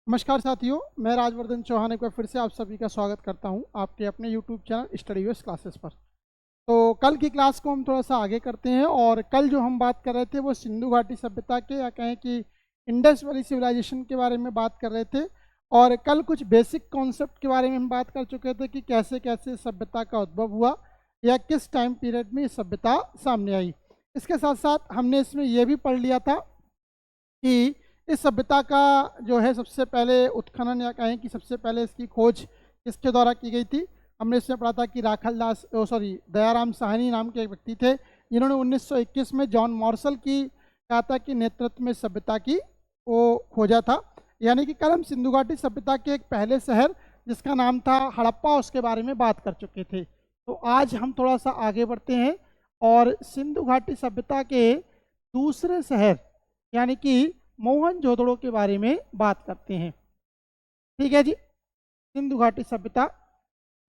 नमस्कार साथियों, मैं राजवर्धन चौहान एक बार फिर से आप सभी का स्वागत करता हूं आपके अपने YouTube channel study west classes पर। तो कल की क्लास को हम थोड़ा सा आगे करते हैं और कल जो हम बात कर रहे थे वो सिंधु घाटी सभ्यता के या कहें कि इंडस वैली सिविलाइजेशन के बारे में बात कर रहे थे। और कल कुछ बेसिक कॉन्सेप्ट के बारे में हम बात कर चुके थे कि कैसे कैसे सभ्यता का उद्भव हुआ या किस टाइम पीरियड में ये सभ्यता सामने आई। इसके साथ साथ हमने इसमें यह भी पढ़ लिया था कि इस सभ्यता का जो है सबसे पहले उत्खनन या कहें कि सबसे पहले इसकी खोज किसके द्वारा की गई थी। हमने इसमें पढ़ा था कि दयाराम साहनी नाम के एक व्यक्ति थे जिन्होंने 1921 में जॉन मॉर्सल की कहा के नेतृत्व में सभ्यता की वो खोजा था। यानी कि कल हम सिंधु घाटी सभ्यता के एक पहले शहर जिसका नाम था हड़प्पा उसके बारे में बात कर चुके थे। तो आज हम थोड़ा सा आगे बढ़ते हैं और सिंधु घाटी सभ्यता के दूसरे शहर यानी कि मोहनजोदड़ो के बारे में बात करते हैं। ठीक है जी, सिंधु घाटी सभ्यता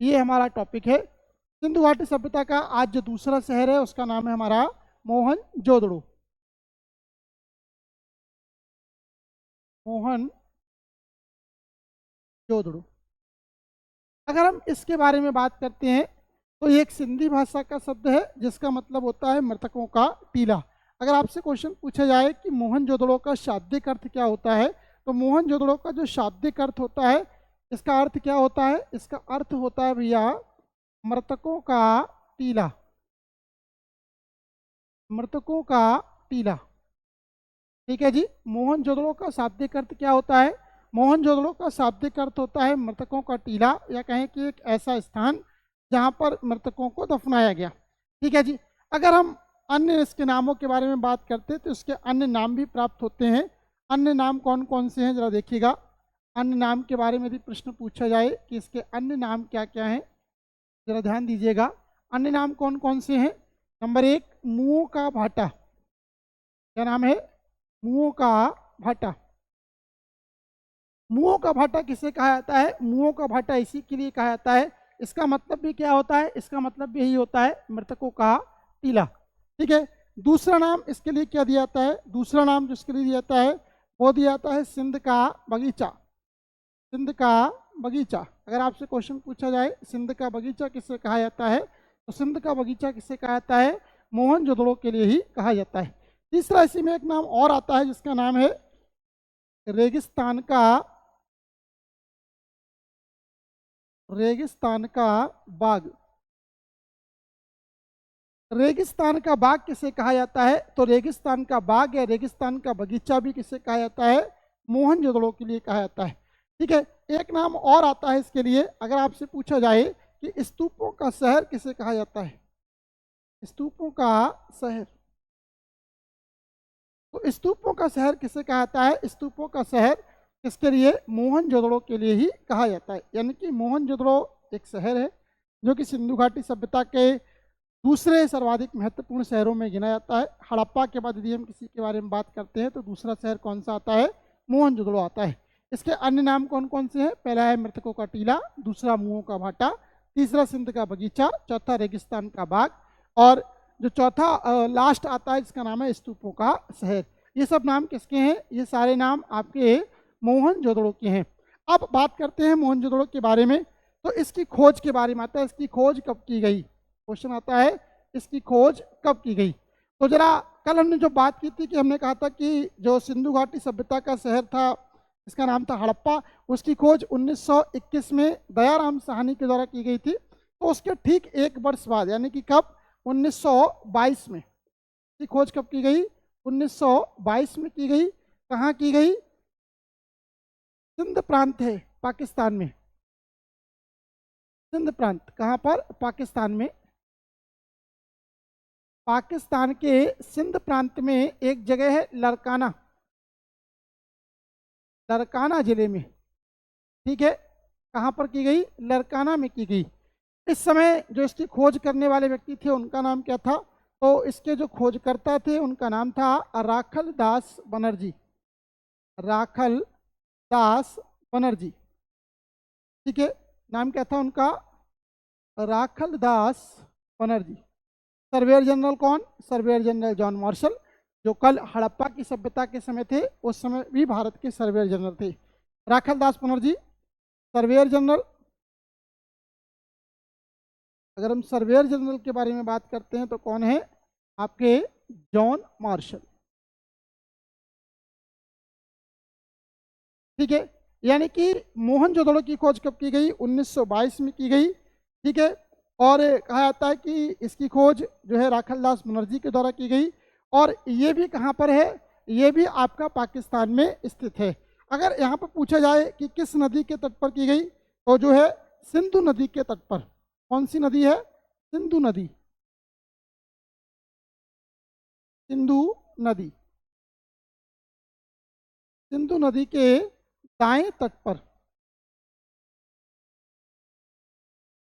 ये हमारा टॉपिक है। सिंधु घाटी सभ्यता का आज जो दूसरा शहर है उसका नाम है हमारा मोहनजोदड़ो। मोहनजोदड़ो अगर हम इसके बारे में बात करते हैं तो ये एक सिंधी भाषा का शब्द है जिसका मतलब होता है मृतकों का टीला। अगर आपसे क्वेश्चन पूछा जाए कि मोहनजोदड़ो का शाब्दिक अर्थ क्या होता है, तो मोहनजोदड़ो का जो शाब्दिक अर्थ होता है इसका अर्थ क्या होता है? इसका अर्थ होता है भैया मृतकों का टीला। मृतकों का टीला। ठीक है जी, मोहनजोदड़ो का शाब्दिक अर्थ क्या होता है? मोहनजोदड़ो का शाब्दिक अर्थ होता है मृतकों का टीला या कहें कि एक ऐसा स्थान जहाँ पर मृतकों को दफनाया गया। ठीक है जी, अगर हम अन्य इसके नामों के बारे में बात करते हैं तो इसके अन्य नाम भी प्राप्त होते हैं। अन्य नाम कौन कौन से हैं जरा देखिएगा। अन्य नाम के बारे में यदि प्रश्न पूछा जाए कि इसके अन्य नाम क्या क्या हैं, जरा ध्यान दीजिएगा। अन्य नाम कौन कौन से हैं? नंबर 1, मुँह का भाटा। क्या नाम है? मुँह का भाटा। मुँह का भाटा किसे कहा जाता है? मुँह का भाटा इसी के लिए कहा जाता है, इसका मतलब भी क्या होता है? इसका मतलब भी यही होता है मृतकों का टीला। ठीक है, दूसरा नाम इसके लिए क्या दिया जाता है? दूसरा नाम जो इसके लिए दिया जाता है वो दिया जाता है सिंध का बगीचा। सिंध का बगीचा। अगर आपसे क्वेश्चन पूछा जाए सिंध का बगीचा किसे कहा जाता है, तो सिंध का बगीचा किसे कहा जाता है? मोहनजोदड़ो के लिए ही कहा जाता है। तीसरा इसी में एक नाम और आता है जिसका नाम है रेगिस्तान का बाग। रेगिस्तान का बाग किसे कहा जाता है? तो रेगिस्तान का बाग या रेगिस्तान का बगीचा भी किसे कहा जाता है? मोहनजोदड़ो के लिए कहा जाता है। ठीक है, एक नाम और आता है इसके लिए। अगर आपसे पूछा जाए कि स्तूपों का शहर किसे कहा जाता है? स्तूपों का शहर। तो स्तूपों का शहर किसे कहा जाता है? स्तूपों का शहर किसके लिए? मोहनजोदड़ो के लिए ही कहा जाता है। यानी कि मोहनजोदड़ो एक शहर है जो कि सिंधु घाटी सभ्यता के दूसरे सर्वाधिक महत्वपूर्ण शहरों में गिना जाता है। हड़प्पा के बाद यदि हम किसी के बारे में बात करते हैं तो दूसरा शहर कौन सा आता है? मोहनजोदड़ो आता है। इसके अन्य नाम कौन कौन से हैं? पहला है मृतकों का टीला, दूसरा मुँह का भाटा, तीसरा सिंध का बगीचा, चौथा रेगिस्तान का बाग और जो चौथा लास्ट आता है जिसका नाम है स्तूपों का शहर। ये सब नाम किसके हैं? ये सारे नाम आपके मोहनजोदड़ो के हैं। अब बात करते हैं मोहनजोदड़ो के बारे में। तो इसकी खोज के बारे में आता है, इसकी खोज कब की गई? क्वेश्चन आता है इसकी खोज कब की गई। तो जरा कल हमने जो बात की थी कि हमने कहा था कि जो सिंधु घाटी सभ्यता का शहर था इसका नाम था हड़प्पा, उसकी खोज 1921 में दयाराम साहनी के द्वारा की गई थी। तो उसके ठीक एक वर्ष बाद यानी कि कब? 1922 में। इसकी खोज कब की गई? 1922 में की गई। कहाँ की गई? सिंध प्रांत है पाकिस्तान में। सिंध प्रांत कहाँ पर? पाकिस्तान में। पाकिस्तान के सिंध प्रांत में एक जगह है लरकाना, लरकाना जिले में। ठीक है, कहाँ पर की गई? लरकाना में की गई। इस समय जो इसकी खोज करने वाले व्यक्ति थे उनका नाम क्या था? तो इसके जो खोजकर्ता थे उनका नाम था राखल दास बनर्जी। राखल दास बनर्जी। ठीक है, नाम क्या था उनका? राखल दास बनर्जी। सर्वेयर जनरल कौन? सर्वेयर जनरल जॉन मार्शल, जो कल हड़प्पा की सभ्यता के समय थे, उस समय भी भारत के सर्वेयर जनरल थे। Rakhaldas Banerjee, surveyor general. अगर हम सर्वेयर जनरल के बारे में बात करते हैं तो कौन है आपके, जॉन मार्शल। ठीक है, यानी कि मोहनजोदड़ो की खोज कब की गई, 1922 में की गई। ठीक है, और कहा जाता है कि इसकी खोज जो है राखलदास बनर्जी के द्वारा की गई। और ये भी कहाँ पर है, ये भी आपका पाकिस्तान में स्थित है। अगर यहाँ पर पूछा जाए कि किस नदी के तट पर की गई, तो जो है सिंधु नदी के तट पर। कौन सी नदी है, सिंधु नदी, सिंधु नदी, सिंधु नदी के दाएं तट पर,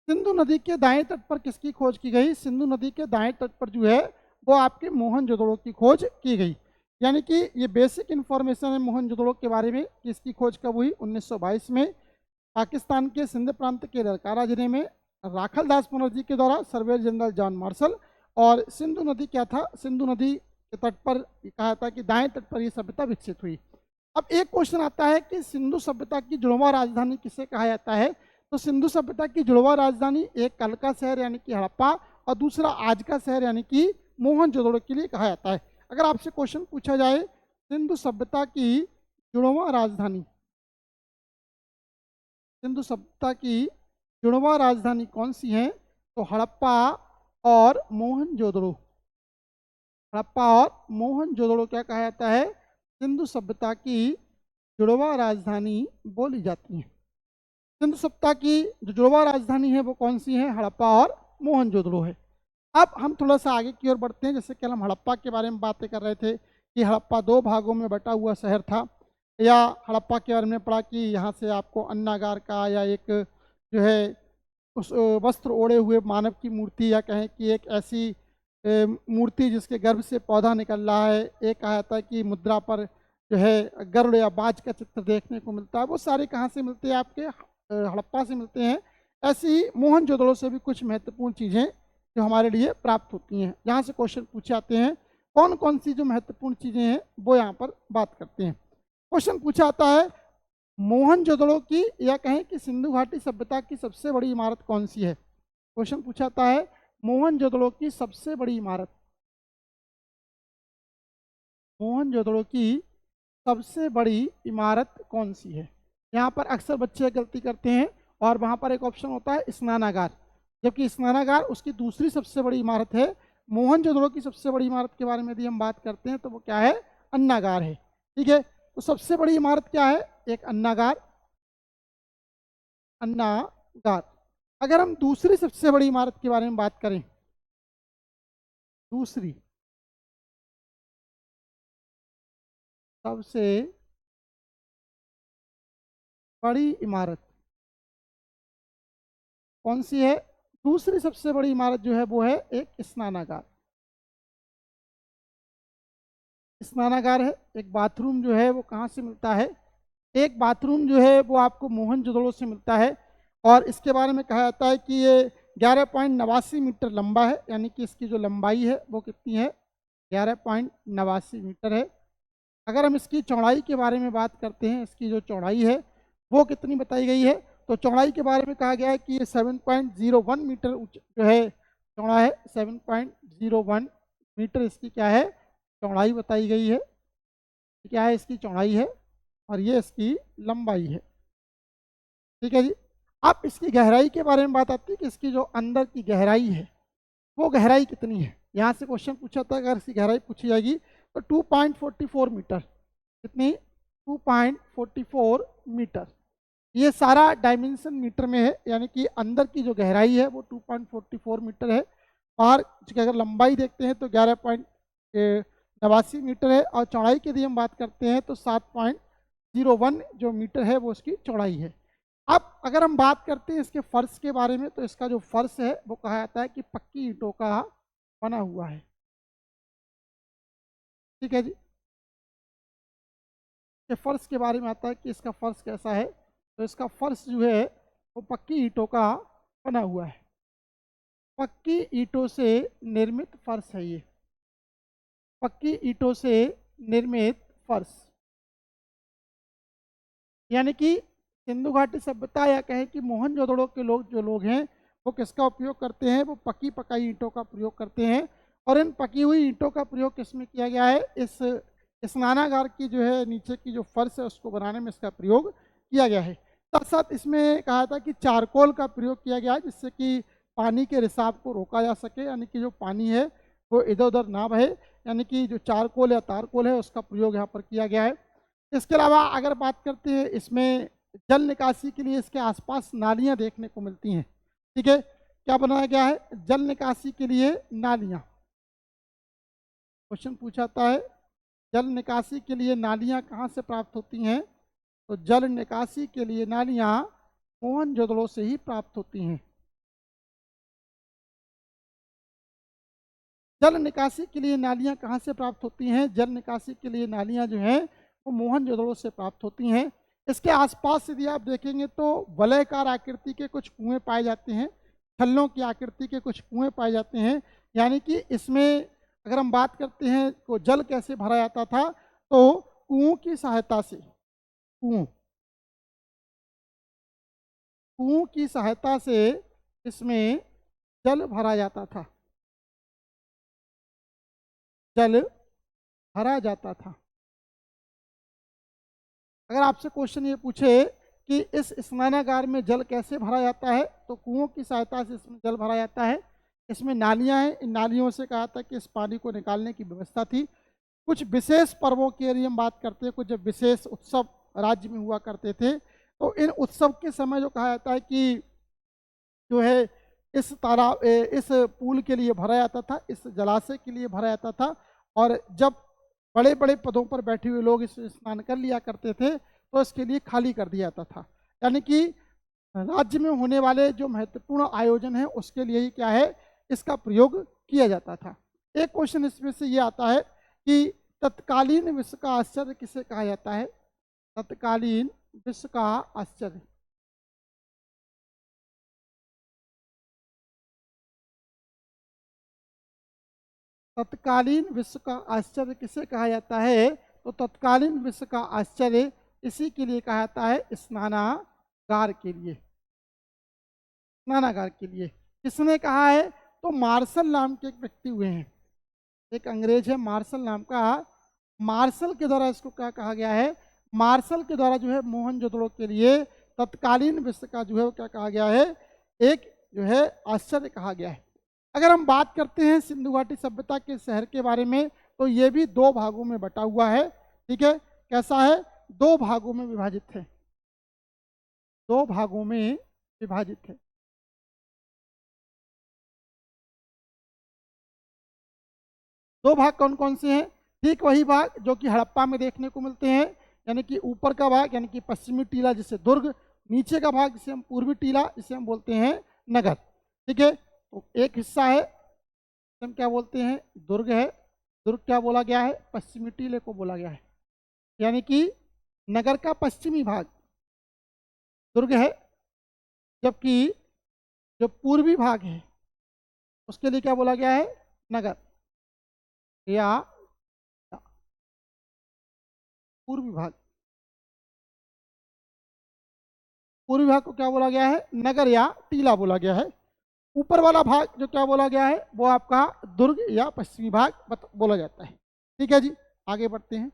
सिंधु नदी के दाएं तट पर किसकी खोज की गई, सिंधु नदी के दाएं तट पर जो है वो आपके मोहनजोदड़ो की खोज की गई। यानी कि ये बेसिक इन्फॉर्मेशन है मोहनजोदड़ो के बारे में कि इसकी खोज कब हुई, 1922 में पाकिस्तान के सिंध प्रांत के ललकारा जिले में राखलदास बनर्जी के द्वारा सर्वेयर जनरल जॉन मार्शल। और सिंधु नदी क्या था, सिंधु नदी के तट पर कहा था कि दाएं तट पर ये सभ्यता विकसित हुई। अब एक क्वेश्चन आता है कि सिंधु सभ्यता की जुड़वां राजधानी किसे कहा जाता है। तो सिंधु सभ्यता की जुड़वां राजधानी एक कल का शहर यानी कि हड़प्पा, और दूसरा आज का शहर यानी कि मोहनजोदड़ो के लिए कहा जाता है। अगर आपसे क्वेश्चन पूछा जाए सिंधु सभ्यता की जुड़वां राजधानी, सिंधु सभ्यता की जुड़वां राजधानी कौन सी है, तो हड़प्पा और मोहनजोदड़ो, हड़प्पा और मोहनजोदड़ो क्या कहा जाता है, सिंधु सभ्यता की जुड़वां राजधानी बोली जाती है। सिंधु सभ्यता की जो जुड़वां राजधानी है वो कौन सी है, हड़प्पा और मोहनजोदड़ो है। अब हम थोड़ा सा आगे की ओर बढ़ते हैं। जैसे कि हम हड़प्पा के बारे में बातें कर रहे थे कि हड़प्पा दो भागों में बटा हुआ शहर था, या हड़प्पा के बारे में पढ़ा कि यहाँ से आपको अन्नागार का या एक जो है उस वस्त्र ओढ़े हुए मानव की मूर्ति, या कहें कि एक ऐसी मूर्ति जिसके गर्भ से पौधा निकल रहा है, एक कहा जाता है कि मुद्रा पर जो है गरुड़ या बाज का चित्र देखने को मिलता है। वो सारे कहाँ से मिलते हैं, आपके हड़प्पा से मिलते हैं। ऐसी मोहनजोदड़ो से भी कुछ महत्वपूर्ण चीज़ें जो हमारे लिए प्राप्त होती हैं। यहाँ से क्वेश्चन पूछे जाते हैं, कौन कौन सी जो महत्वपूर्ण चीज़ें हैं वो यहाँ पर बात करते हैं। क्वेश्चन पूछा जाता है मोहनजोदड़ो की, या कहें कि सिंधु घाटी सभ्यता की सबसे बड़ी इमारत कौन सी है। क्वेश्चन पूछा जाता है मोहनजोदड़ो की सबसे बड़ी इमारत, मोहनजोदड़ो की सबसे बड़ी इमारत कौन सी है। यहाँ पर अक्सर बच्चे गलती करते हैं, और वहाँ पर एक ऑप्शन होता है स्नानागार, जबकि स्नानागार उसकी दूसरी सबसे बड़ी इमारत है। मोहनजोदड़ो की सबसे बड़ी इमारत के बारे में यदि हम बात करते हैं तो वो क्या है, अन्नागार है। ठीक है, तो सबसे बड़ी इमारत क्या है, एक अन्नागार, अन्नागार। अगर हम दूसरी सबसे बड़ी इमारत के बारे में बात करें, दूसरी सबसे बड़ी इमारत कौन सी है, दूसरी सबसे बड़ी इमारत जो है वो है एक स्नानागार, स्नानागार है। एक बाथरूम जो है वो कहाँ से मिलता है, एक बाथरूम जो है वो आपको मोहनजोदड़ो से मिलता है। और इसके बारे में कहा जाता है कि ये 11.89 मीटर लंबा है, यानी कि इसकी जो लंबाई है वो कितनी है, 11.89 मीटर है। अगर हम इसकी चौड़ाई के बारे में बात करते हैं, इसकी जो चौड़ाई है वो कितनी बताई गई है, तो चौड़ाई के बारे में कहा गया है कि ये 7.01 मीटर जो है चौड़ा है, 7.01 मीटर इसकी क्या है, चौड़ाई बताई गई है। क्या है, इसकी चौड़ाई है, और ये इसकी लंबाई है। ठीक है जी। अब इसकी गहराई के बारे में बात आती है कि इसकी जो अंदर की गहराई है वो गहराई कितनी है। यहाँ से क्वेश्चन पूछा था, अगर इसकी गहराई पूछी जाएगी तो 2.44 मीटर, कितनी, 2.44 मीटर। ये सारा डायमेंशन मीटर में है, यानी कि अंदर की जो गहराई है वो 2.44 मीटर है। बाहर की अगर लंबाई देखते हैं तो 11.89 मीटर है, और चौड़ाई की यदि हम बात करते हैं तो 7.01 जो मीटर है वो उसकी चौड़ाई है। अब अगर हम बात करते हैं इसके फर्श के बारे में, तो इसका जो फर्श है वो कहा जाता है कि पक्की ईंटों का बना हुआ है। ठीक है जी। के फर्श के बारे में आता है कि इसका फर्श कैसा है, तो इसका फर्श जो है वो पक्की ईंटों का बना हुआ है, पक्की ईंटों से निर्मित फर्श है ये, पक्की ईंटों से निर्मित फर्श। यानी कि सिंधु घाटी सभ्यता या कहें कि मोहनजोदड़ो के लोग हैं वो किसका उपयोग करते हैं, वो पकी पकाई ईंटों का प्रयोग करते हैं। और इन पकी हुई ईंटों का प्रयोग किसमें किया गया है, इस स्नानागार की जो है नीचे की जो फर्श है उसको बनाने में इसका प्रयोग किया गया है। साथ साथ इसमें कहा था कि चारकोल का प्रयोग किया गया है जिससे कि पानी के रिसाव को रोका जा सके, यानी कि जो पानी है वो इधर उधर ना बहे, यानी कि जो चारकोल या तारकोल है उसका प्रयोग यहाँ पर किया गया है। इसके अलावा अगर बात करते हैं इसमें जल निकासी के लिए इसके आसपास नालियाँ देखने को मिलती हैं। ठीक है, क्या बनाया गया है, जल निकासी के लिए नालियाँ। क्वेश्चन पूछा जाता है जल निकासी के लिए नालियाँ कहाँ से प्राप्त होती हैं, तो जल निकासी के लिए नालियाँ मोहनजोदड़ो से ही प्राप्त होती हैं। जल निकासी के लिए नालियाँ कहाँ से प्राप्त होती हैं, जल निकासी के लिए नालियाँ जो हैं वो मोहनजोदड़ो से प्राप्त होती हैं। इसके आसपास यदि आप देखेंगे तो वलयकार आकृति के कुछ कुएं पाए जाते हैं, छल्लों की आकृति के कुछ कुएं पाए जाते हैं। यानी कि इसमें अगर हम बात करते हैं तो जल कैसे भरा जाता था, तो कुओं की सहायता से, कुओं की सहायता से इसमें जल भरा जाता था, जल भरा जाता था। अगर आपसे क्वेश्चन ये पूछे कि इस स्नानागार में जल कैसे भरा जाता है, तो कुओं की सहायता से इसमें जल भरा जाता है। इसमें नालियां हैं, इन नालियों से कहा था कि इस पानी को निकालने की व्यवस्था थी। कुछ विशेष पर्वों की यदि हम बात करते हैं, कुछ जब विशेष उत्सव राज्य में हुआ करते थे तो इन उत्सव के समय जो कहा जाता है कि जो है इस तालाब इस पुल के लिए भरा जाता था, इस जलाशय के लिए भरा जाता था। और जब बड़े बड़े पदों पर बैठे हुए लोग इस स्नान कर लिया करते थे तो इसके लिए खाली कर दिया जाता था। यानी कि राज्य में होने वाले जो महत्वपूर्ण आयोजन है उसके लिए ही क्या है, इसका प्रयोग किया जाता था। एक क्वेश्चन इसमें से ये आता है कि तत्कालीन विश्व का आश्चर्य किसे कहा जाता है, तत्कालीन विश्व का आश्चर्य। तत्कालीन विश्व का आश्चर्य किसे कहा जाता है, तो तत्कालीन विश्व का आश्चर्य इसी के लिए कहा जाता है, स्नानागार के लिए, स्नानागार के लिए। किसने कहा है, तो मार्शल नाम के एक व्यक्ति हुए हैं, एक अंग्रेज है मार्शल नाम का। मार्शल के द्वारा इसको क्या कहा गया है, मार्शल के द्वारा जो है मोहनजोदड़ो के लिए तत्कालीन विश्व का जो है वो क्या कहा गया है, एक जो है आश्चर्य कहा गया है। अगर हम बात करते हैं सिंधु घाटी सभ्यता के शहर के बारे में, तो ये भी दो भागों में बटा हुआ है। ठीक है, कैसा है, दो भागों में विभाजित है, दो भागों में विभाजित है। दो भाग कौन कौन से हैं, ठीक वही भाग जो कि हड़प्पा में देखने को मिलते हैं, यानी कि ऊपर का भाग यानी कि पश्चिमी टीला जिसे दुर्ग, नीचे का भाग जिसे हम पूर्वी टीला जिसे हम बोलते हैं नगर। ठीक है, तो एक हिस्सा है हम क्या बोलते हैं, दुर्ग है। दुर्ग क्या बोला गया है, पश्चिमी टीले को बोला गया है, यानी कि नगर का पश्चिमी भाग दुर्ग है, जबकि जो पूर्वी भाग है उसके लिए क्या बोला गया है, नगर या पूर्वी भाग। पूर्वी भाग को क्या बोला गया है, नगर या टीला बोला गया है। ऊपर वाला भाग जो क्या बोला गया है, वो आपका दुर्ग या पश्चिमी भाग बोला जाता है। ठीक है जी, आगे बढ़ते हैं।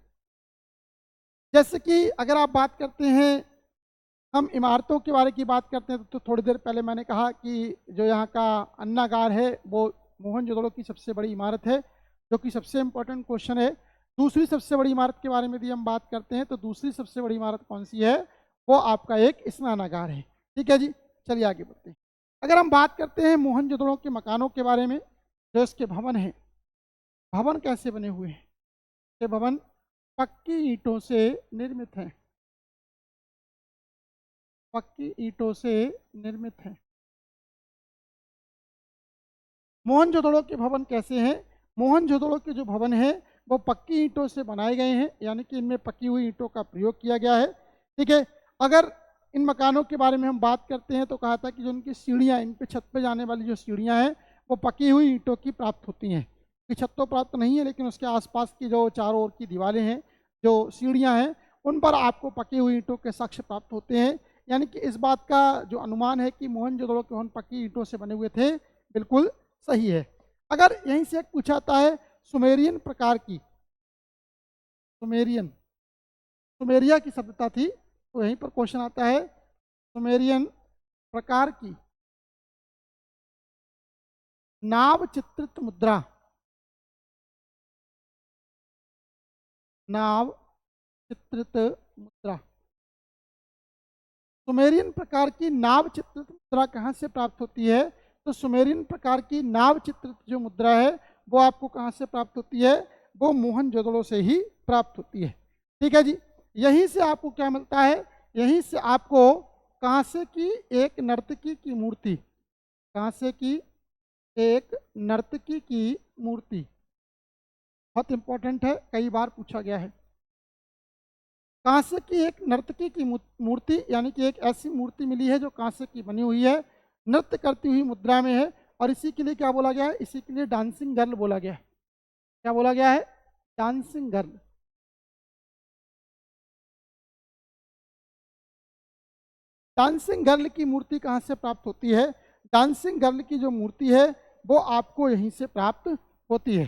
जैसे कि अगर आप बात करते हैं, हम इमारतों के बारे की बात करते हैं, तो थोड़ी देर पहले मैंने कहा कि जो यहाँ का अन्नागार है वो मोहनजोदड़ो की सबसे बड़ी इमारत है, जो कि सबसे इम्पोर्टेंट क्वेश्चन है। दूसरी सबसे बड़ी इमारत के बारे में यदि हम बात करते हैं, तो दूसरी सबसे बड़ी इमारत कौन सी है, वो आपका एक स्नानागार है। ठीक है जी, चलिए आगे बढ़ते हैं। अगर हम बात करते हैं मोहनजोदड़ो के मकानों के बारे में, जो इसके भवन हैं, भवन कैसे बने हुए हैं, ये भवन पक्की ईंटों से निर्मित हैं, पक्की ईंटों से निर्मित हैं। मोहनजोदड़ो के भवन कैसे हैं, मोहनजोदड़ो के जो भवन हैं वो पक्की ईंटों से बनाए गए हैं, यानी कि इनमें पकी हुई ईंटों का प्रयोग किया गया है। ठीक है, अगर इन मकानों के बारे में हम बात करते हैं तो कहा था कि जो उनकी सीढ़ियाँ, इन पे छत पे जाने वाली जो सीढ़ियाँ हैं वो पकी हुई ईंटों की प्राप्त होती हैं। कि छत तो प्राप्त नहीं है, लेकिन उसके आसपास की जो चारों ओर की दीवारें हैं, जो सीढ़ियाँ हैं, उन पर आपको पकी हुई ईंटों के साक्ष्य प्राप्त होते हैं। यानी कि इस बात का जो अनुमान है कि मोहनजोदड़ो के भवन पक्की ईंटों से बने हुए थे, बिल्कुल सही है। अगर यहीं से एक पूछा जाता है सुमेरियन प्रकार की, सुमेरियन, सुमेरिया की सभ्यता थी, तो यहीं पर क्वेश्चन आता है सुमेरियन प्रकार की नाव चित्रित मुद्रा, नाव चित्रित मुद्रा, सुमेरियन प्रकार की नाव चित्रित मुद्रा कहाँ से प्राप्त होती है? तो सुमेरियन प्रकार की नाव चित्रित जो मुद्रा है वो आपको कहाँ से प्राप्त होती है? वो मोहनजोदड़ो से ही प्राप्त होती है। ठीक है जी। यहीं से आपको क्या मिलता है? यहीं से आपको कांसे की एक नर्तकी की मूर्ति, कांसे की एक नर्तकी की मूर्ति, बहुत इंपॉर्टेंट है, कई बार पूछा गया है। कांसे की एक नर्तकी की मूर्ति, यानी कि एक ऐसी मूर्ति मिली है जो कांसे की बनी हुई है, नृत्य करती हुई मुद्रा में है, और इसी के लिए क्या बोला गया है? इसी के लिए डांसिंग गर्ल बोला गया है। क्या बोला गया है? Dancing girl. डांसिंग गर्ल की मूर्ति कहाँ से प्राप्त होती है? डांसिंग गर्ल की जो मूर्ति है वो आपको यहीं से प्राप्त होती है।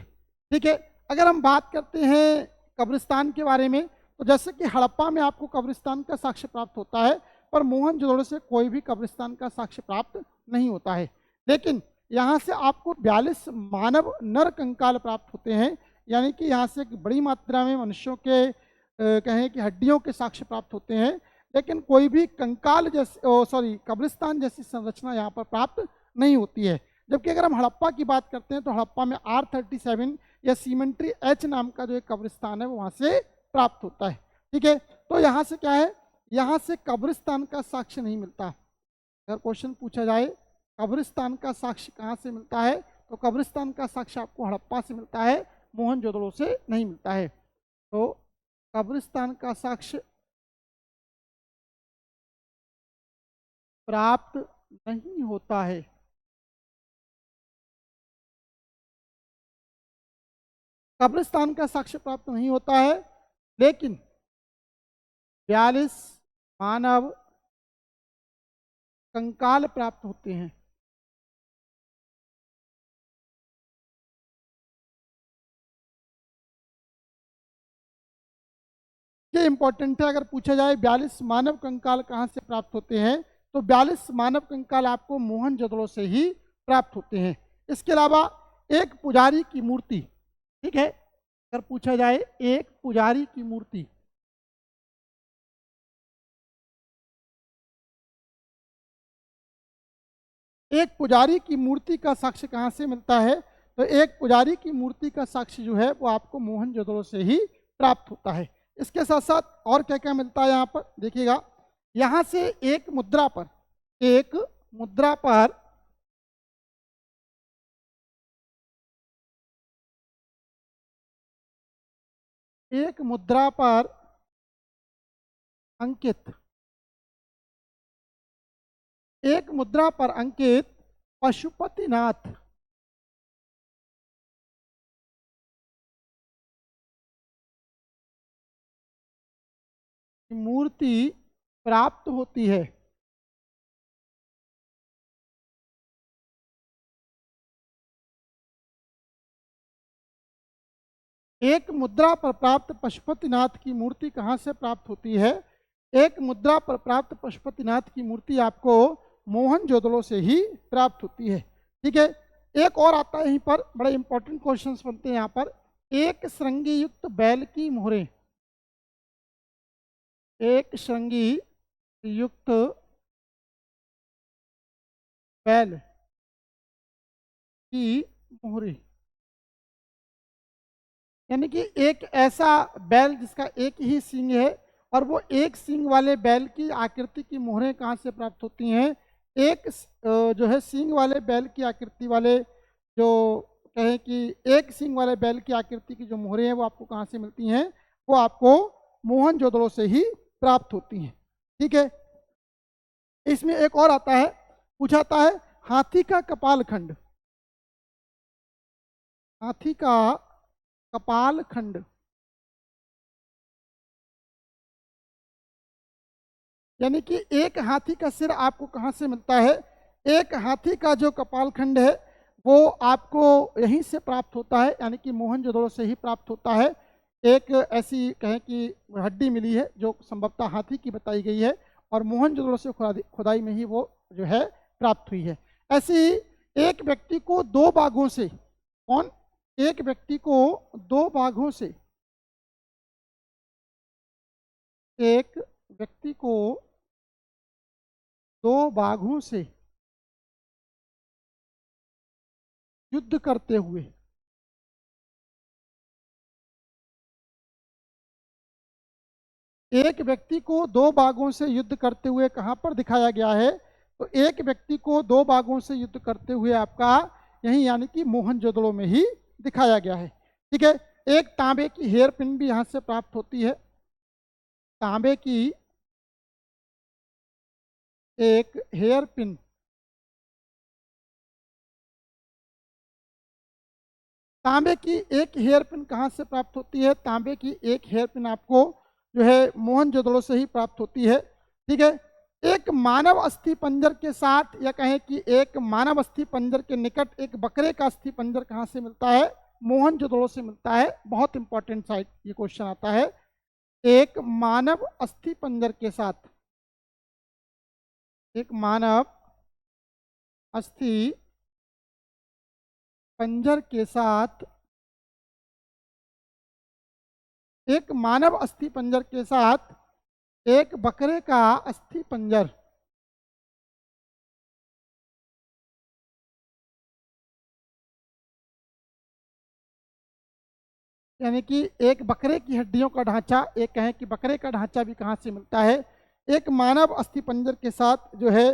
ठीक है। अगर हम बात करते हैं कब्रिस्तान के बारे में, तो जैसे कि हड़प्पा में आपको कब्रिस्तान का साक्ष्य प्राप्त होता है, पर मोहनजोदड़ो से कोई भी कब्रिस्तान का साक्ष्य प्राप्त नहीं होता है। लेकिन यहाँ से आपको 42 मानव नर कंकाल प्राप्त होते हैं, यानी कि यहाँ से एक बड़ी मात्रा में मनुष्यों के कहें कि हड्डियों के साक्ष्य प्राप्त होते हैं, लेकिन कोई भी कंकाल जैसी कब्रिस्तान जैसी संरचना यहाँ पर प्राप्त नहीं होती है। जबकि अगर हम हड़प्पा की बात करते हैं तो हड़प्पा में R37 या सीमेंट्री एच नाम का जो एक कब्रिस्तान है वो वहाँ से प्राप्त होता है। ठीक है। तो यहाँ से क्या है? यहाँ से कब्रिस्तान का साक्ष्य नहीं मिलता। अगर क्वेश्चन पूछा जाए कब्रिस्तान का साक्ष्य कहाँ से मिलता है, तो कब्रिस्तान का साक्ष्य आपको हड़प्पा से मिलता है, मोहनजोदड़ो से नहीं मिलता है। तो कब्रिस्तान का साक्ष्य प्राप्त नहीं होता है। कब्रिस्तान का साक्ष्य प्राप्त नहीं होता है, लेकिन 42 मानव कंकाल प्राप्त होते हैं। ये इंपॉर्टेंट है। अगर पूछा जाए 42 मानव कंकाल कहाँ से प्राप्त होते हैं, तो 42 मानव कंकाल आपको मोहनजोदड़ो से ही प्राप्त होते हैं। इसके अलावा एक पुजारी की मूर्ति, ठीक है, अगर पूछा जाए एक पुजारी की मूर्ति, एक पुजारी की मूर्ति का साक्ष्य कहाँ से मिलता है, तो एक पुजारी की मूर्ति का साक्ष्य जो है वो आपको मोहनजोदड़ो से ही प्राप्त होता है। इसके साथ साथ और क्या क्या मिलता है यहाँ पर देखिएगा। यहाँ से एक मुद्रा पर, एक मुद्रा पर एक मुद्रा पर अंकित, एक मुद्रा पर अंकित पशुपतिनाथ की मूर्ति प्राप्त होती है। एक मुद्रा पर प्राप्त पशुपतिनाथ की मूर्ति कहाँ से प्राप्त होती है? एक मुद्रा पर प्राप्त पशुपतिनाथ की मूर्ति आपको मोहनजोदड़ो से ही प्राप्त होती है। ठीक है। एक और आता है यहीं पर, बड़े इंपॉर्टेंट क्वेश्चंस बनते हैं यहाँ पर। एक श्रृंगी युक्त बैल की मोहरें, एक श्रृंगी युक्त बैल की मोहरें, यानी कि एक ऐसा बैल जिसका एक ही सींग है, और वो एक सींग वाले बैल की आकृति की मोहरें कहाँ से प्राप्त होती हैं? एक जो है सींग वाले बैल की आकृति वाले, जो कहें कि एक सींग वाले बैल की आकृति की जो मोहरें हैं वो आपको कहाँ से मिलती हैं? वो आपको मोहनजोदड़ो से ही प्राप्त होती हैं। ठीक है। इसमें एक और आता है, पूछाता है हाथी का कपाल खंड, हाथी का कपाल खंड यानी कि एक हाथी का सिर आपको कहाँ से मिलता है? एक हाथी का जो कपालखंड है वो आपको यहीं से प्राप्त होता है, यानी कि मोहनजोदड़ो से ही प्राप्त होता है। एक ऐसी कहें कि हड्डी मिली है जो संभवतः हाथी की बताई गई है, और मोहनजोदड़ो से खुदाई में ही वो जो है प्राप्त हुई है। ऐसी एक व्यक्ति को दो भागों से, कौन? एक व्यक्ति को दो भागों से, एक व्यक्ति को दो भागों से युद्ध करते हुए, एक व्यक्ति को दो भागों से युद्ध करते हुए कहाँ पर दिखाया गया है? तो एक व्यक्ति को दो भागों से युद्ध करते हुए आपका यही यानी कि मोहनजोदड़ो में ही दिखाया गया है। ठीक है। एक तांबे की हेयर पिन भी यहाँ से प्राप्त होती है। तांबे की एक हेयर पिन, तांबे की एक हेयर पिन कहाँ से प्राप्त होती है? तांबे की एक हेयर पिन आपको जो है मोहनजोदड़ो से ही प्राप्त होती है। ठीक है। एक मानव अस्थि पंजर के साथ, या कहें कि एक मानव अस्थि पंजर के निकट एक बकरे का अस्थि पंजर कहाँ से मिलता है? मोहनजोदड़ो से मिलता है। बहुत इंपॉर्टेंट साइड ये क्वेश्चन आता है। एक मानव अस्थि पंजर के साथ, एक मानव अस्थि पंजर के साथ, एक मानव अस्थि पंजर के साथ एक बकरे का अस्थि पंजर, यानी कि एक बकरे की हड्डियों का ढांचा, एक कहें कि बकरे का ढांचा भी कहाँ से मिलता है? एक मानव अस्थि पंजर के साथ जो है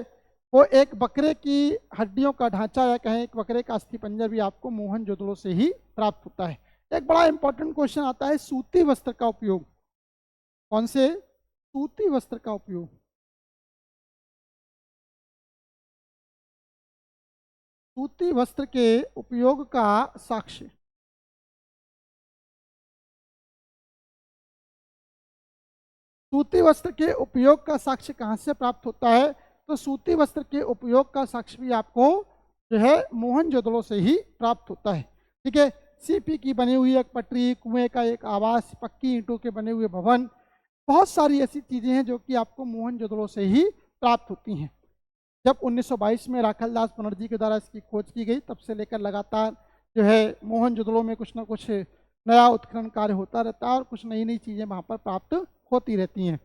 वो एक बकरे की हड्डियों का ढांचा, या कहें एक बकरे का अस्थि पंजर भी आपको मोहनजोदड़ो से ही प्राप्त होता है। एक बड़ा इंपॉर्टेंट क्वेश्चन आता है, सूती वस्त्र का उपयोग। कौन से? सूती वस्त्र का उपयोग। सूती वस्त्र के उपयोग का साक्ष्य, सूती वस्त्र के उपयोग का साक्ष्य कहाँ से प्राप्त होता है? तो सूती वस्त्र के उपयोग का साक्ष्य भी आपको जो है मोहनजोदड़ो से ही प्राप्त होता है। ठीक है। सीपी की बनी हुई एक पटरी, कुएं का एक आवास, पक्की ईंटों के बने हुए भवन, बहुत सारी ऐसी चीज़ें हैं जो कि आपको मोहनजोदड़ो से ही प्राप्त होती हैं। जब 1922 में राखलदास बनर्जी के द्वारा इसकी खोज की गई, तब से लेकर लगातार जो है मोहनजोदड़ो में कुछ ना कुछ नया उत्खनन कार्य होता रहता है और कुछ नई नई चीज़ें वहाँ पर प्राप्त होती रहती हैं।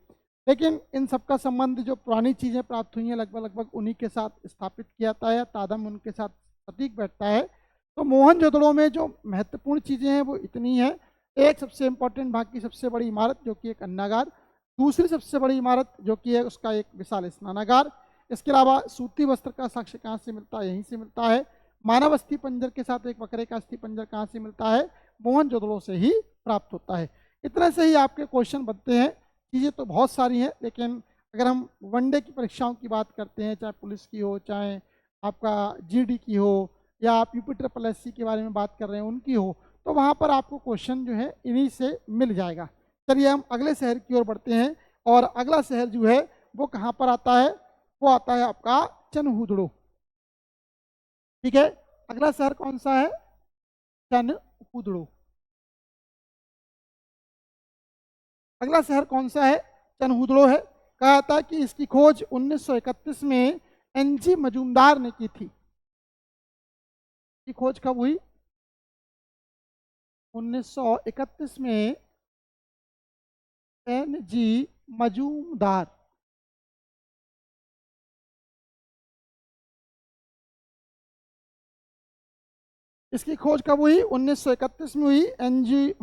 लेकिन इन सब का संबंध जो पुरानी चीज़ें प्राप्त हुई हैं लगभग लगभग उन्हीं के साथ स्थापित किया जाता है, तादम उनके साथ सटीक बैठता है। तो मोहनजोदड़ो में जो महत्वपूर्ण चीज़ें हैं वो इतनी हैं। एक सबसे इम्पोर्टेंट, भाग की सबसे बड़ी इमारत जो कि एक अन्नागार, दूसरी सबसे बड़ी इमारत जो कि है उसका एक विशाल स्नानागार। इसके अलावा सूती वस्त्र का साक्ष्य कहाँ से मिलता है? यहीं से मिलता है। मानव अस्थि पंजर के साथ एक बकरे का अस्थि पंजर कहाँ से मिलता है? मोहनजोदड़ो से ही प्राप्त होता है। इतने से ही आपके क्वेश्चन बनते हैं। चीज़ें तो बहुत सारी हैं, लेकिन अगर हम वनडे की परीक्षाओं की बात करते हैं, चाहे पुलिस की हो, चाहे आपका जीडी की हो, या आप यूपी ट्रिपल एससी के बारे में बात कर रहे हैं उनकी हो, तो वहाँ पर आपको क्वेश्चन जो है इन्हीं से मिल जाएगा। चलिए हम अगले शहर की ओर बढ़ते हैं, और अगला शहर जो है वो कहाँ पर आता है? वो आता है आपका चनहुदड़ो। ठीक है। अगला शहर कौन सा है? चनहुदड़ो। अगला शहर कौन सा है? चनहुदड़ो है। कहा जाता है कि इसकी खोज 1931 में एनजी मजूमदार ने की थी। की खोज कब हुई? 1931 में एनजी मजूमदार। इसकी खोज कब हुई? 1931 में हुई। एनजी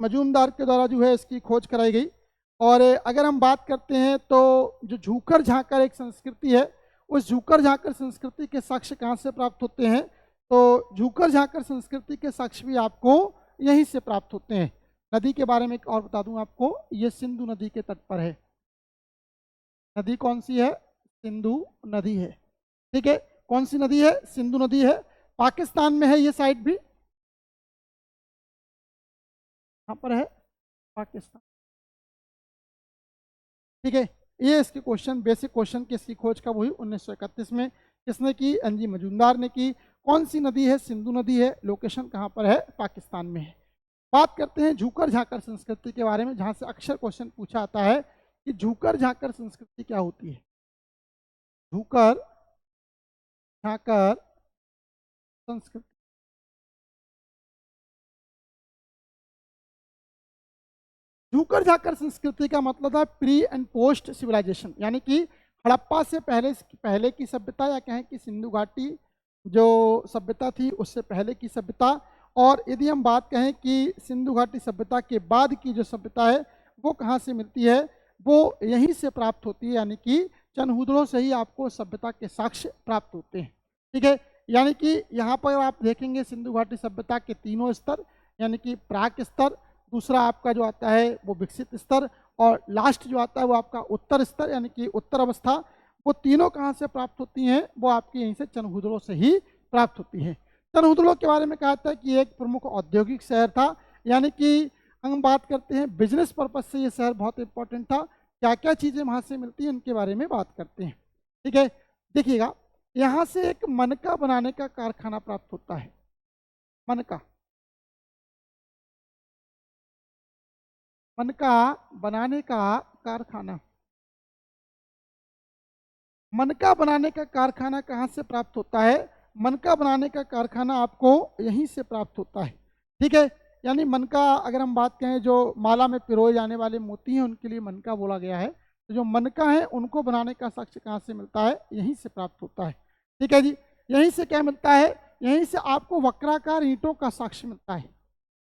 मजूमदार के द्वारा जो है इसकी खोज कराई गई। और अगर हम बात करते हैं तो जो झूकर झांकर एक संस्कृति है, उस झूकर झांकर संस्कृति के साक्ष्य कहाँ से प्राप्त होते हैं? तो झूकर झांकर संस्कृति के साक्ष्य भी आपको यहीं से प्राप्त होते हैं। नदी के बारे में एक और बता दूं आपको, ये सिंधु नदी के तट पर है। नदी कौन सी है? सिंधु नदी है। ठीक है। कौन सी नदी है? सिंधु नदी है। पाकिस्तान में है ये साइट भी। कहाँ पर है? पाकिस्तान। ठीक है। ये इसके क्वेश्चन, बेसिक क्वेश्चन की इसकी खोज कब हुई? 1931 में। किसने की? एनजी मजूमदार ने की। कौन सी नदी है? सिंधु नदी है। लोकेशन कहाँ पर है? पाकिस्तान में है। बात करते हैं झूकर झाकर संस्कृति के बारे में, जहाँ से अक्सर क्वेश्चन पूछा आता है कि झूकर झाकर संस्कृति क्या होती है। झूकर झाकर संस्कृति, झूकर झाकर संस्कृति का मतलब है प्री एंड पोस्ट सिविलाइजेशन, यानी कि हड़प्पा से पहले की सभ्यता, या कहें कि सिंधु घाटी जो सभ्यता थी उससे पहले की सभ्यता, और यदि हम बात कहें कि सिंधु घाटी सभ्यता के बाद की जो सभ्यता है वो कहाँ से मिलती है, वो यहीं से प्राप्त होती है, यानी कि चनहूदड़ों से ही आपको सभ्यता के साक्ष्य प्राप्त होते हैं। ठीक है, यानी कि यहाँ पर आप देखेंगे सिंधु घाटी सभ्यता के तीनों स्तर, यानी कि प्राक स्तर, दूसरा आपका जो आता है वो विकसित स्तर, और लास्ट जो आता है वो आपका उत्तर स्तर, यानी कि उत्तर अवस्था। वो तीनों कहाँ से प्राप्त होती हैं? वो आपकी यहीं से चनहूदड़ों से ही प्राप्त होती हैं। चनहूदड़ों के बारे में कहा जाता है कि एक प्रमुख औद्योगिक शहर था, यानी कि हम बात करते हैं बिजनेस पर्पज से ये शहर बहुत इंपॉर्टेंट था। क्या क्या चीज़ें वहाँ से मिलती हैं उनके बारे में बात करते हैं। ठीक है, देखिएगा, यहाँ से एक मनका बनाने का कारखाना प्राप्त होता है। मनका, मनका बनाने का कारखाना, मनका बनाने का कारखाना कहाँ से प्राप्त होता है? मनका बनाने का कारखाना आपको यहीं से प्राप्त होता है। ठीक है, यानी मनका, अगर हम बात करें जो माला में पिरोए जाने वाले मोती हैं उनके लिए मनका बोला गया है। तो जो मनका है उनको बनाने का साक्ष्य कहाँ से मिलता है? यहीं से प्राप्त होता है। ठीक है जी, यहीं से क्या मिलता है? यहीं से आपको वक्राकार ईंटों का साक्ष्य मिलता है।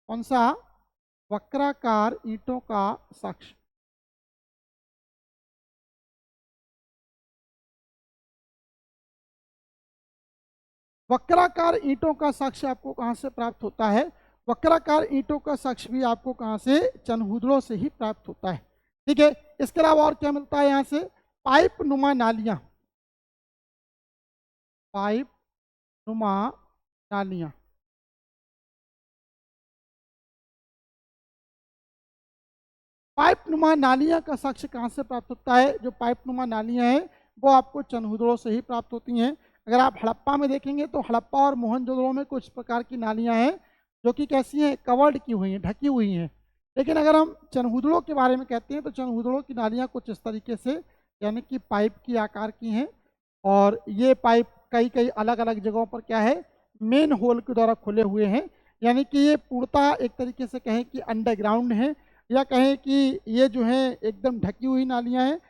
कौन सा? वक्राकार ईंटों का साक्ष्य। वक्राकार ईंटों का साक्ष्य आपको कहाँ से प्राप्त होता है? वक्राकार ईंटों का साक्ष्य भी आपको कहाँ से? चनहूदड़ों से ही प्राप्त होता है। ठीक है, इसके अलावा और क्या मिलता है यहाँ से? पाइप नुमा नालियाँ, पाइप नुमा नालियाँ, पाइप नुमा नालियाँ का साक्ष्य कहाँ से प्राप्त होता है? जो पाइप नुमा नालियाँ हैं वो आपको चनहूदड़ों से ही प्राप्त होती हैं। अगर आप हड़प्पा में देखेंगे तो हड़प्पा और मोहनजोदड़ो में कुछ प्रकार की नालियाँ हैं जो कि कैसी हैं? कवर्ड की हुई हैं, ढकी हुई हैं। लेकिन अगर हम चनहूदड़ों के बारे में कहते हैं तो चनहूदड़ों की नालियाँ कुछ इस तरीके से, यानी कि पाइप की आकार की हैं, और ये पाइप कई कई अलग अलग जगहों पर क्या है? मेन होल के द्वारा खुले हुए हैं, यानी कि ये पूर्णतः एक तरीके से कहें कि अंडरग्राउंड है, या कहें कि ये जो है एकदम ढकी हुई नालियाँ हैं।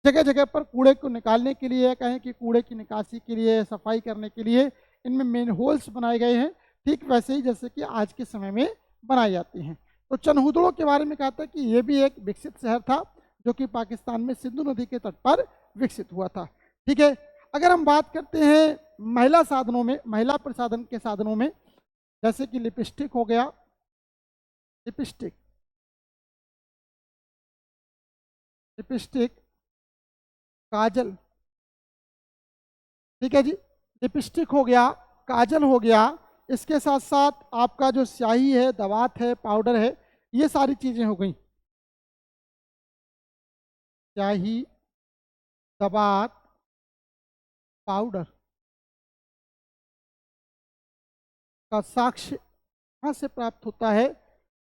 जगह जगह पर कूड़े को निकालने के लिए, या कहें कि कूड़े की निकासी के लिए, सफाई करने के लिए इनमें मेन होल्स बनाए गए हैं, ठीक वैसे ही जैसे कि आज के समय में बनाई जाती हैं। तो चनहूदड़ों के बारे में कहता है कि ये भी एक विकसित शहर था जो कि पाकिस्तान में सिंधु नदी के तट पर विकसित हुआ था। ठीक है, अगर हम बात करते हैं महिला साधनों में, महिला प्रसाधन के साधनों में, जैसे कि लिपस्टिक हो गया, लिपस्टिक, लिपस्टिक, काजल। ठीक है जी, लिपस्टिक हो गया, काजल हो गया, इसके साथ साथ आपका जो स्याही है, दवात है, पाउडर है, ये सारी चीज़ें हो गई। स्याही, दवात, पाउडर का साक्ष्य कहाँ से प्राप्त होता है?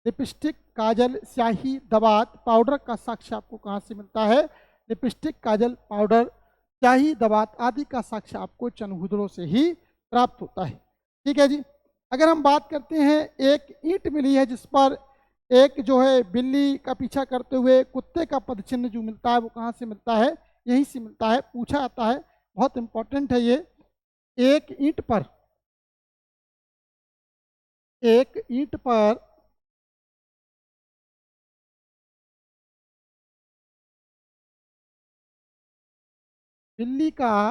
लिपस्टिक, काजल, स्याही, दवात, पाउडर का साक्ष्य आपको कहाँ से मिलता है? लिपस्टिक, काजल, पाउडर, स्याही, दवात आदि का साक्ष्य आपको चनहूदड़ों से ही प्राप्त होता है। ठीक है जी, अगर हम बात करते हैं, एक ईंट मिली है जिस पर एक जो है बिल्ली का पीछा करते हुए कुत्ते का पदचिन्ह जो मिलता है वो कहाँ से मिलता है? यहीं से मिलता है। पूछा जाता है, बहुत इंपॉर्टेंट है ये। एक ईंट पर, एक ईंट पर बिल्ली का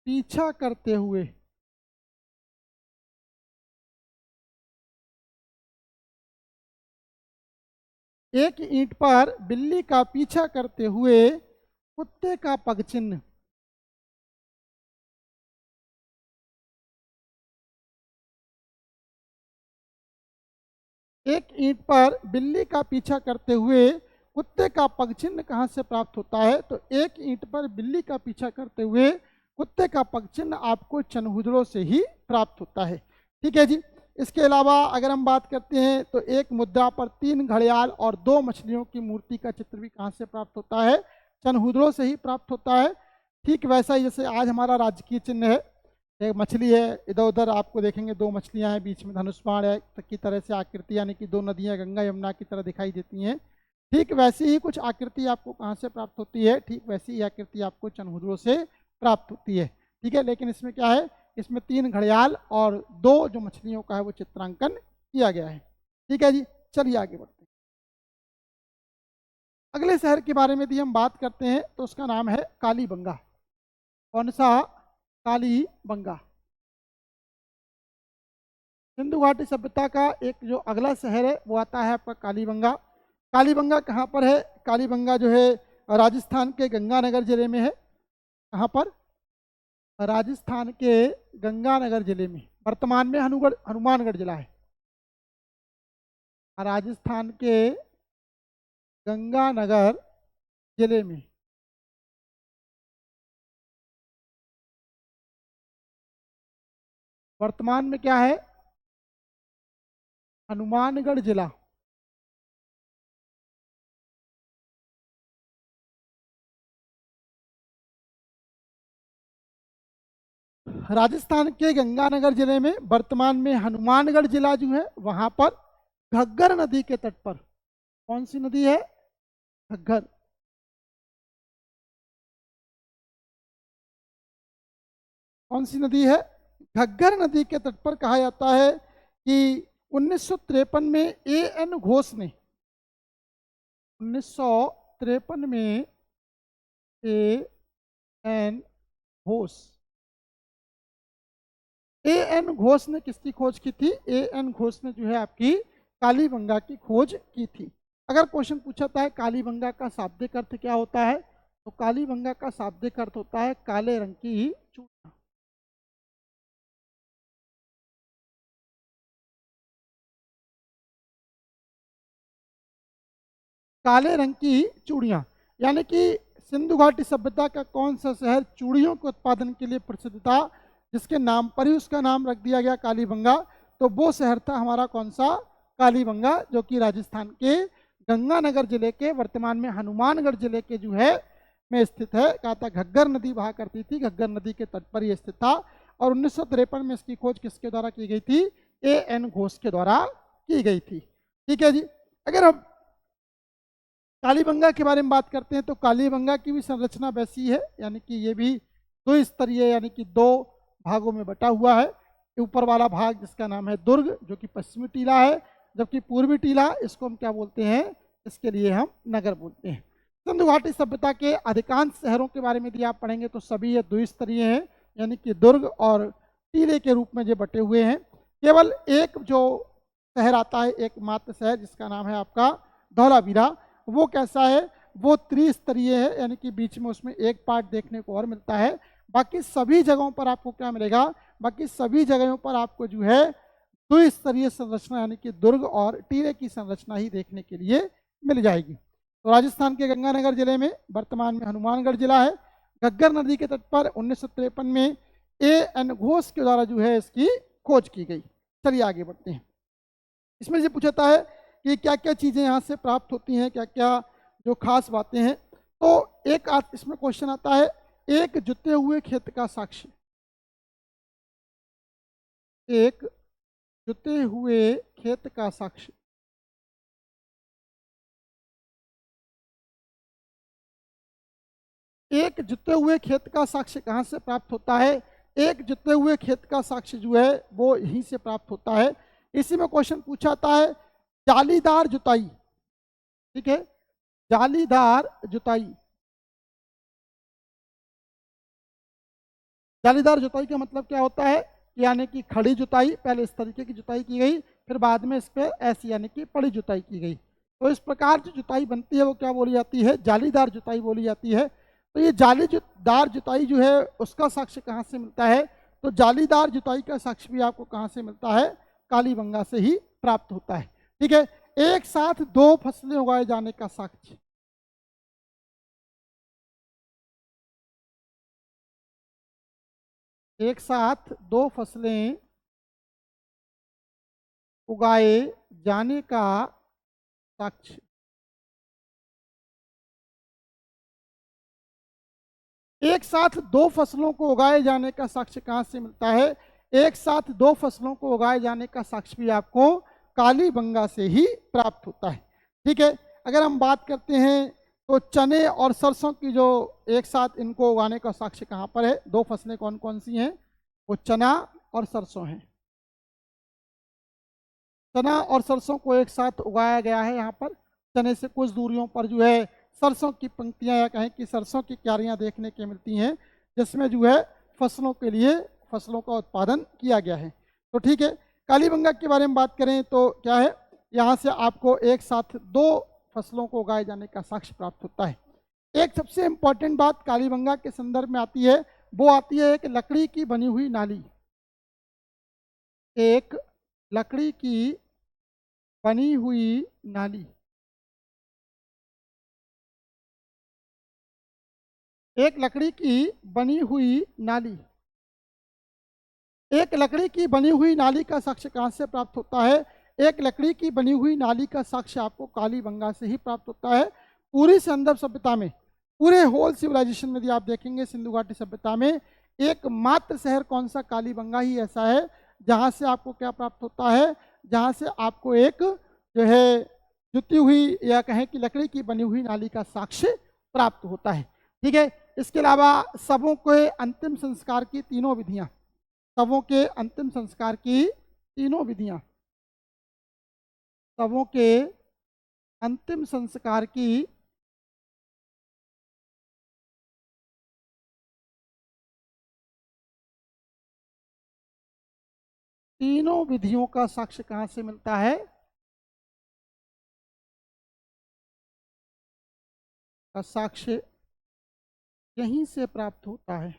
पीछा करते हुए, एक ईंट पर बिल्ली का पीछा करते हुए कुत्ते का पगचिन्ह, एक ईंट पर बिल्ली का पीछा करते हुए कुत्ते का पगचिन्ह कहाँ से प्राप्त होता है? तो एक ईंट पर बिल्ली का पीछा करते हुए कुत्ते का पगचिन्ह आपको चनहुदड़ों से ही प्राप्त होता है। ठीक है जी। इसके अलावा अगर हम बात करते हैं तो एक मुद्रा पर 3 घड़ियाल और 2 मछलियों की मूर्ति का चित्र भी कहाँ से प्राप्त होता है? चनहुदड़ों से ही प्राप्त होता है। ठीक वैसा ही जैसे आज हमारा राजकीय चिन्ह है, एक मछली है, इधर उधर आपको देखेंगे 2 मछलियां हैं, बीच में धनुष बाण है की तरह से आकृति, यानी कि 2 नदियां गंगा यमुना की तरह दिखाई देती हैं। ठीक वैसी ही कुछ आकृति आपको कहाँ से प्राप्त होती है? ठीक वैसी ही आकृति आपको चनहुदड़ों से प्राप्त होती है। ठीक है, लेकिन इसमें क्या है, इसमें 3 घड़ियाल और 2 जो मछलियों का है वो चित्रांकन किया गया है। ठीक है जी, चलिए आगे बढ़ते हैं। अगले शहर के बारे में यदि हम बात करते हैं तो उसका नाम है कालीबंगा। कौन सा? कालीबंगा। सिंधु घाटी सभ्यता का एक जो अगला शहर है वो आता है आपका कालीबंगा। कालीबंगा कहाँ पर है? कालीबंगा जो है राजस्थान के गंगानगर जिले में है। कहाँ पर? राजस्थान के गंगानगर जिले में, वर्तमान में हनुमानगढ़ जिला है। राजस्थान के गंगानगर जिले में। वर्तमान में क्या है? हनुमानगढ़ जिला। राजस्थान के गंगानगर जिले में वर्तमान में हनुमानगढ़ जिला जो है वहां पर घग्गर नदी के तट पर, कौन सी नदी है? घग्गर। कौन सी नदी है? घग्गर नदी के तट पर कहा जाता है कि 1953 में A.N. घोष ने 1953 में A.N. घोष A.N. घोष ने किसकी खोज की थी? A.N. घोष ने जो है आपकी कालीबंगा की खोज की थी। अगर क्वेश्चन पूछा था कालीबंगा का शाब्दिक अर्थ क्या होता है, तो कालीबंगा का शाब्दिक अर्थ होता है काले रंग की चूड़ियां। काले रंग की चूड़ियां, यानी कि सिंधु घाटी सभ्यता का कौन सा शहर चूड़ियों के उत्पादन के लिए प्रसिद्ध था, जिसके नाम पर ही उसका नाम रख दिया गया कालीबंगा? तो वो शहर था हमारा कौन सा? कालीबंगा, जो कि राजस्थान के गंगानगर जिले के, वर्तमान में हनुमानगढ़ जिले के जो है में स्थित है। कहा था घग्गर नदी बहा करती थी, घग्गर नदी के तट पर ये स्थित था। और 1953 में इसकी खोज किसके द्वारा की गई थी? A.N. घोष के द्वारा की गई थी। ठीक है जी। अगर हम कालीबंगा के बारे में बात करते हैं तो कालीबंगा की भी संरचना वैसी है, यानी कि ये भी 2 स्तरीय, यानी कि 2 भागों में बटा हुआ है। ऊपर वाला भाग जिसका नाम है दुर्ग, जो कि पश्चिमी टीला है, जबकि पूर्वी टीला इसको हम क्या बोलते हैं? इसके लिए हम नगर बोलते हैं। सिंधु घाटी सभ्यता के अधिकांश शहरों के बारे में यदि आप पढ़ेंगे तो सभी ये 2 स्तरीय हैं, यानी कि दुर्ग और टीले के रूप में जो बटे हुए हैं। केवल एक जो शहर आता है, एकमात्र शहर, जिसका नाम है आपका धौलावीरा। वो कैसा है? वो त्रिस्तरीय है, यानी कि बीच में उसमें एक पार्ट देखने को और मिलता है। बाकी सभी जगहों पर आपको क्या मिलेगा? बाकी सभी जगहों पर आपको जो है 2 स्तरीय संरचना, यानी कि दुर्ग और टीले की संरचना ही देखने के लिए मिल जाएगी। तो राजस्थान के गंगानगर जिले में, वर्तमान में हनुमानगढ़ जिला है। घग्गर नदी के तट पर 1953 में A.N. घोष के द्वारा जो है इसकी खोज की गई। चलिए आगे बढ़ते हैं। इसमें से पूछता है कि क्या क्या चीज़ें यहाँ से प्राप्त होती हैं, क्या क्या जो खास बातें हैं। तो एक इसमें क्वेश्चन आता है, एक जुते हुए खेत का साक्ष्य। एक जुते हुए खेत का साक्ष्य। एक जुते हुए खेत का साक्ष्य कहाँ से प्राप्त होता है? एक जुते हुए खेत का साक्ष्य जो है वो यहीं से प्राप्त होता है। इसी में क्वेश्चन पूछा जाता है जालीदार जुताई। ठीक है, जालीदार जुताई। जालीदार जुताई का मतलब क्या होता है? यानी कि खड़ी जुताई, पहले इस तरीके की जुताई की गई, फिर बाद में इस पर ऐसी यानी कि पड़ी जुताई की गई। तो इस प्रकार जो जुताई बनती है वो क्या बोली जाती है? जालीदार जुताई बोली जाती है। तो ये जालीदार जुताई जो है उसका साक्ष्य कहाँ से मिलता है? तो जालीदार जुताई का साक्ष्य भी आपको कहाँ से मिलता है? कालीबंगा से ही प्राप्त होता है। ठीक है। एक साथ दो फसलें उगाए जाने का साक्ष्य, एक साथ दो फसलें उगाए जाने का साक्ष्य, एक साथ दो फसलों को उगाए जाने का साक्ष्य कहाँ से मिलता है? एक साथ दो फसलों को उगाए जाने का साक्ष्य भी आपको कालीबंगा से ही प्राप्त होता है। ठीक है। अगर हम बात करते हैं तो चने और सरसों की जो एक साथ इनको उगाने का साक्ष्य कहाँ पर है? दो फसलें कौन कौन सी हैं? वो चना और सरसों हैं। चना और सरसों को एक साथ उगाया गया है। यहाँ पर चने से कुछ दूरियों पर जो है सरसों की पंक्तियां या कहें कि सरसों की क्यारियां देखने के मिलती हैं, जिसमें जो है फसलों के लिए फसलों का उत्पादन किया गया है। तो ठीक है, कालीबंगा के बारे में बात करें तो क्या है, यहाँ से आपको एक साथ दो फसलों को उगाए जाने का साक्ष्य प्राप्त होता है। एक सबसे इम्पॉर्टेंट बात कालीबंगा के संदर्भ में आती है, वो आती है एक लकड़ी की बनी हुई नाली। एक लकड़ी की बनी हुई नाली, एक लकड़ी की बनी हुई नाली, एक लकड़ी की बनी हुई नाली का साक्ष्य कहाँ से प्राप्त होता है? एक लकड़ी की बनी हुई नाली का साक्ष्य आपको कालीबंगा से ही प्राप्त होता है। पूरी संदर्भ सभ्यता में, पूरे होल सिविलाइजेशन में यदि आप देखेंगे सिंधु घाटी सभ्यता में, एकमात्र शहर कौन सा? कालीबंगा ही ऐसा है जहाँ से आपको क्या प्राप्त होता है? जहाँ से आपको एक जो है जुती हुई या कहें कि लकड़ी की बनी हुई नाली का साक्ष्य प्राप्त होता है। ठीक है। इसके अलावा शवों के अंतिम संस्कार की तीनों विधियाँ, शवों के अंतिम संस्कार की तीनों विधियां, शवों के अंतिम संस्कार की तीनों विधियों का साक्ष्य कहाँ से मिलता है? का साक्ष्य यहीं से प्राप्त होता है।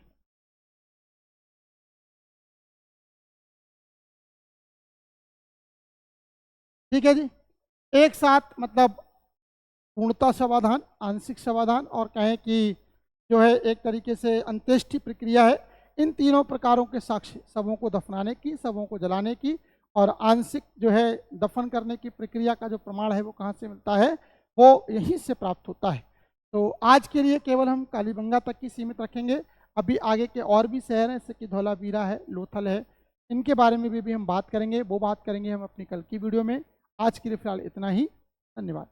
ठीक है जी। एक साथ मतलब पूर्णता समाधान, आंशिक समाधान और कहें कि जो है एक तरीके से अंत्येष्टि प्रक्रिया है। इन तीनों प्रकारों के साक्ष्य, शवों को दफनाने की, शवों को जलाने की और आंशिक जो है दफन करने की प्रक्रिया का जो प्रमाण है वो कहाँ से मिलता है? वो यहीं से प्राप्त होता है। तो आज के लिए केवल हम कालीबंगा तक ही सीमित रखेंगे। अभी आगे के और भी शहर हैं, जैसे कि धौलावीरा है, लोथल है, इनके बारे में भी हम बात करेंगे। वो बात करेंगे हम अपनी कल की वीडियो में। आज के लिए फिलहाल इतना ही। धन्यवाद।